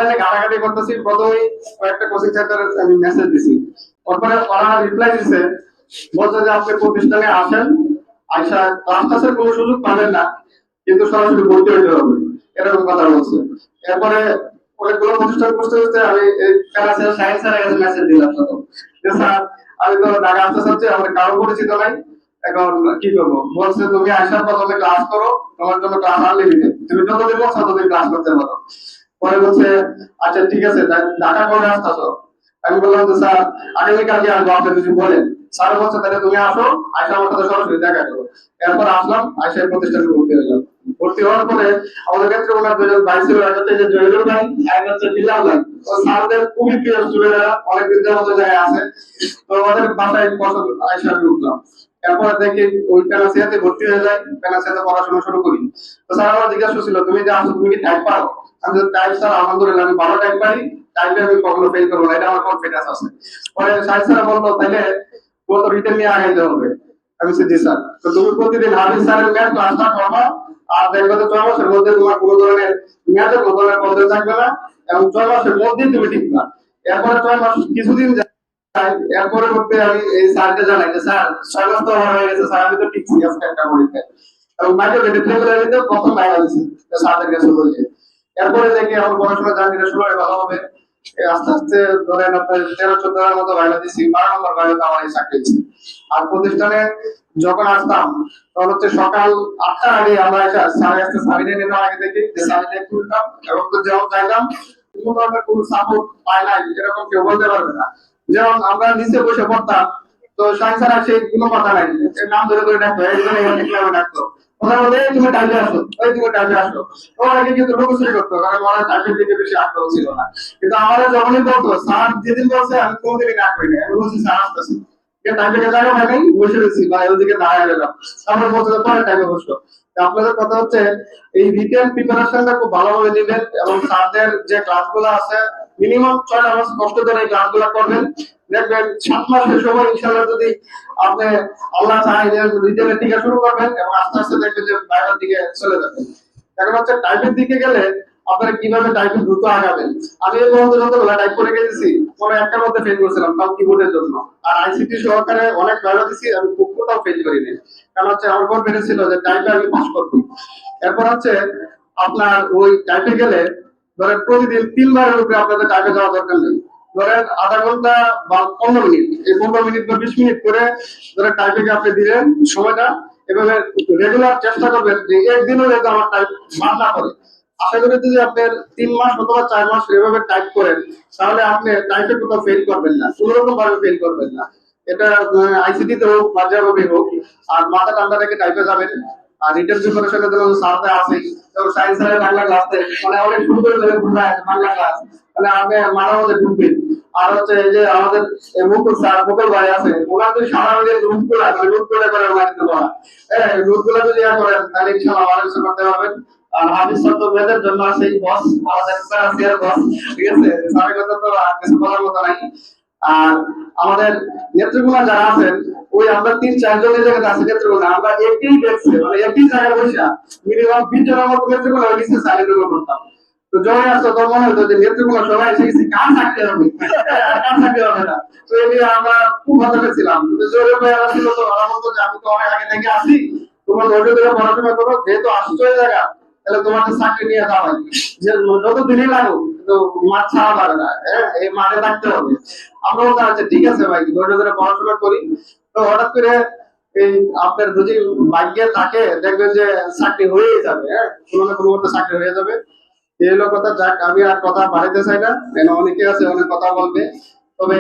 অনলাইনে ঘাটাঘাটি করতেছি, প্রথমেই কয়েকটা কোচিং সেন্টারে আমি মেসেজ দিছি। তারপরে ওরা রিপ্লাই দিছে, বলছে যে আপনি প্রতিষ্ঠানে আসেন, আইসা ক্লাসের কোনো সুযোগ পাবেন না, কিন্তু সরাসরি ভর্তি হইতে হবে, এরকম কথা বলছে। এরপরে অনেকগুলো প্রতিষ্ঠান করতে করতে আমি প্যারাসিয়াল সায়েন্সের কাছে মেসেজ দিলাম, তখন যে স্যার আমি তো ঢাকা আসতে চাচ্ছি, আমার কারো পরিচিত নাই, এখন কি করবো? বলছে তুমি আসার প্রথমে ক্লাস করো, তোমার জন্য ক্লাস আনলিমিটেড, তুমি যতদিন বলছো ততদিন ক্লাস করতে পারো। পরে বলছে আচ্ছা ঠিক আছে, ঢাকা কবে আসতেছো? আমি বললাম যে স্যার আগামীকালকে আসবো, আপনি কিছু বলেন। স্যার বলছে তাহলে তুমি আসো, আয়সা আমার সাথে সরাসরি দেখা করো। এরপর আসলাম, আয়সা প্রতিষ্ঠানে ভর্তি হলাম। ভর্তি হওয়ার পরে আমাদের ক্ষেত্রে ওনার দুজন ভাই ছিল, এক হচ্ছে যে জহিরুল ভাই, এক হচ্ছে বিলাল ভাই। তো স্যারদের খুবই প্রিয় স্টুডেন্টরা, অনেকদিন যাবত জায়গায় আছে। তো আমাদের বাসায় পছন্দ আয়সা উঠলাম। এরপর দেখি ওই প্যানাসিয়াতে ভর্তি হয়ে যায়, প্যানাসিয়াতে পড়াশোনা শুরু করি। তো স্যার আমার জিজ্ঞাসা ছিল তুমি যে আসো তুমি কি টাইপ পারো? আমি টাইপ স্যার আলহামদুলিল্লাহ আমি ভালো টাইপ পারি, টাইপে আমি কখনো ফেল করবো না, এটা আমার কনফিডেন্স আছে। পরে সাহেব স্যার বললো তাহলে পুরো রিটেন নিয়ে আগাইতে হবে। আমি বলছি জি স্যার। তো তুমি প্রতিদিন হাফিজ স্যারের ম্যাথ ক্লাসটা করবা, আর দেখবে তো 6 মাসের মধ্যে তোমার কোনো ধরনের ম্যাথের কোনো ধরনের প্রবলেম থাকবে না, এবং 6 মাসের মধ্যেই তুমি টিকবা। এরপরে 6 মাস কিছুদিন এরপরে করতে আমি এই স্যারকে জানাই যে স্যার 6 মাস তো হয়ে গেছে স্যার, আমি তো টিকছি আজকে একটা পরীক্ষা, এবং মাইক্রোক্রেডিট রেগুলারিতে প্রথম বাইরে দিয়েছি স্যারদের কাছে বলে। এরপরে দেখি আমার পড়াশোনা জার্নিটা শুরু হয় ভালোভাবে। আস্তে আস্তে ধরেন আপনার 13-14 মতো বাইরে দিয়েছি, 12 নম্বর বাইরে আমার এই চাকরি হয়েছে। আর প্রতিষ্ঠানে যখন আসতাম তখন হচ্ছে সকাল 8টার আগে আমরা সাড়ে 8টা সাবিনে নেওয়ার আগে দেখি যে সাবিনে খুলতাম, এবং তো যেমন যাইতাম কোনো ধরনের কোনো সাপোর্ট পায় নাই এরকম কেউ বলতে পারবে না। যেমন আমরা নিচে বসে পড়তাম, তো সায়েন্সার আসে কোনো কথা নাই, নাম ধরে ধরে ডাকতো, একজন এখানে ডাকতো, ওরা বলে তুমি টাইপে আসো, ওই তুমি টাইপে আসো। ওরা কিন্তু লুকোচুরি করতো, কারণ ওরা টাইপের দিকে বেশি আগ্রহ ছিল না। কিন্তু আমাদের যখনই বলতো স্যার যেদিন বলছে আমি কোনোদিনই না করি না, আমি বলছি স্যার আসতেছি, টাইপে জায়গা হয় নাই, বসে রয়েছি বা ওদিকে দাঁড়ায় গেলাম, তারপর বলছে পরে টাইপে বসলো। আপনাদের কথা হচ্ছে এই রিটেন প্রিপারেশনটা খুব ভালোভাবে নেবেন, এবং স্যারদের যে ক্লাসগুলো আছে মিনিমাম 6 মাস কষ্ট করে এই ক্লাসগুলো করবেন। দেখবেন 7 মাসের সময় ইনশাআল্লাহ যদি আপনি আল্লাহ চায় যে রিটেনের দিকে শুরু করবেন, এবং আস্তে আস্তে দেখবেন যে বাইরের দিকে চলে যাবেন। এখন হচ্ছে টাইপের দিকে গেলে আপনারা কিভাবে টাইপে দ্রুত আগাবেন। আমি এই পর্যন্ত যতগুলো টাইপ করে গেছি কোনো একটার মধ্যে ফেল করছিলাম, তাও কিবোর্ডের জন্য। আর আইসিটি সহকারে অনেক বাইরে দিছি, আমি কোথাও ফেল করিনি, কারণ হচ্ছে আমার কনফিডেন্স ছিল যে টাইপে আমি পাস করবো। এরপর হচ্ছে আপনার ওই টাইপে গেলে ধরেন প্রতিদিন 3 বারের উপরে আপনাদের টাইপে যাওয়া দরকার নেই। ধরেন আধা ঘন্টা বা 15 মিনিট, এই 15 মিনিট বা 20 মিনিট করে ধরেন টাইপে আপনি দিলেন সময়টা, এভাবে রেগুলার চেষ্টা করবেন যে একদিনও যাতে আমার টাইপ বাদ না করে। আশা করি যদি আপনার 3 মাস অথবা 4 মাস এভাবে টাইপ করেন, তাহলে আপনি টাইপে কোথাও ফেল করবেন না, কোনো রকম ভাবে ফেল করবেন না। এটা আইসিটি তে হোক বা যেভাবে হোক, আর মাথা ঠান্ডা রেখে টাইপে যাবেন। আর রিটেন প্রিপারেশনের জন্য সাথে আছে, যেমন সায়েন্স এর বাংলা ক্লাসে মানে অনেক শুরু করে দেবে বাংলা ক্লাস, মানে আপনি মাথার মধ্যে ঢুকবেন। আর হচ্ছে এই যে আমাদের মুকুল স্যার, মুকুল ভাই আছে, ওনার যদি সারা মিলে রুট করে মারতে পারা, হ্যাঁ রুটগুলো যদি করেন তাহলে ইনশাআল্লাহ ভালো কিছু করতে পারবেন। আর হাদিস ছাত্রদের জন্য আছে এই বস, আমাদের প্যারাসিয়ার বস, ঠিক আছে, স্যারের কথা তো আর কিছু বলার মতো নাই। আর আমাদের নেতৃগুলো যারা আছেন, ওই আমরা 3-4 জনের জায়গায় আছে নেতৃগুলো, আমরা একই ডেস্কে মানে একই জায়গায় বসে মিনিমাম 20 জনের মতো নেতৃগুলো নিচে সাইলেন্ট করতাম। তো যখন আসতো তখন মনে হতো যে নেতৃগুলো সবাই এসে গেছে, কার থাকতে হবে কার থাকতে হবে না। তো এই নিয়ে আমরা খুব মজা পেয়েছিলাম। জোরে ভাইয়া ছিল, তো ওরা বলতো যে আমি তো অনেক আগে থেকে আসি, তোমরা ধৈর্য ধরে পড়াশোনা করো, যেহেতু আসছো এই জায়গা তাহলে তোমাদের চাকরি নিয়ে যাওয়া হয়, যে যত দিনই লাগুক কিন্তু মাঠ ছাড়া পারে না, হ্যাঁ এই মাঠে থাকতে হবে। আমরাও তো আছে ঠিক আছে ভাই, ধৈর্য ধরে পড়াশোনা করি। তো হঠাৎ করে এই আপনার যদি ভাগ্যে থাকে দেখবেন যে চাকরি হয়েই যাবে, হ্যাঁ কোনো না কোনো মতো চাকরি হয়ে যাবে। এই হলো কথা। যাক আমি আর কথা বাড়াইতে চাই না, অনেকে আছে অনেক কথা বলবে। তবে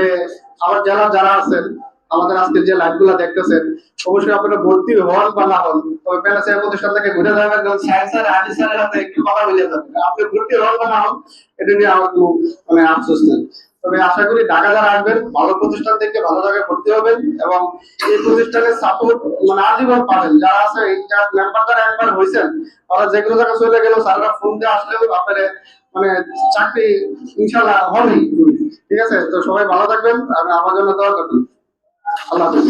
আমার যারা আছেন আমাদের আজকের যে লাইভ গুলা দেখতেছেন, অবশ্যই আপনারা ভর্তি হন বা না হন, তবে প্যারাসিয়া প্রতিষ্ঠান থেকে ঘুরে যাবেন, যেমন সায়েন্স আর আর্টস এর সাথে একটু কথা মিলে যাবে। আপনি ভর্তি হন বা না হন এটা নিয়ে আমার কোনো মানে আফসোস নেই। তবে আশা করি ঢাকা যারা আসবেন ভালো প্রতিষ্ঠান থেকে ভালো জায়গায় ভর্তি হবেন, এবং এই প্রতিষ্ঠানের সাপোর্ট মানে আজীবন পাবেন। যারা আছে ইনচার্জ মেম্বার যারা একবার হয়েছেন, তারা যে কোনো জায়গায় চলে গেলেও স্যাররা ফোন দিয়ে আসলেও আপনাদের মানে চাকরি ইনশাল্লাহ হবেই। ঠিক আছে, তো সবাই ভালো থাকবেন, আমি আমার জন্য দোয়া করবেন। আল্লাহ হাফেজ।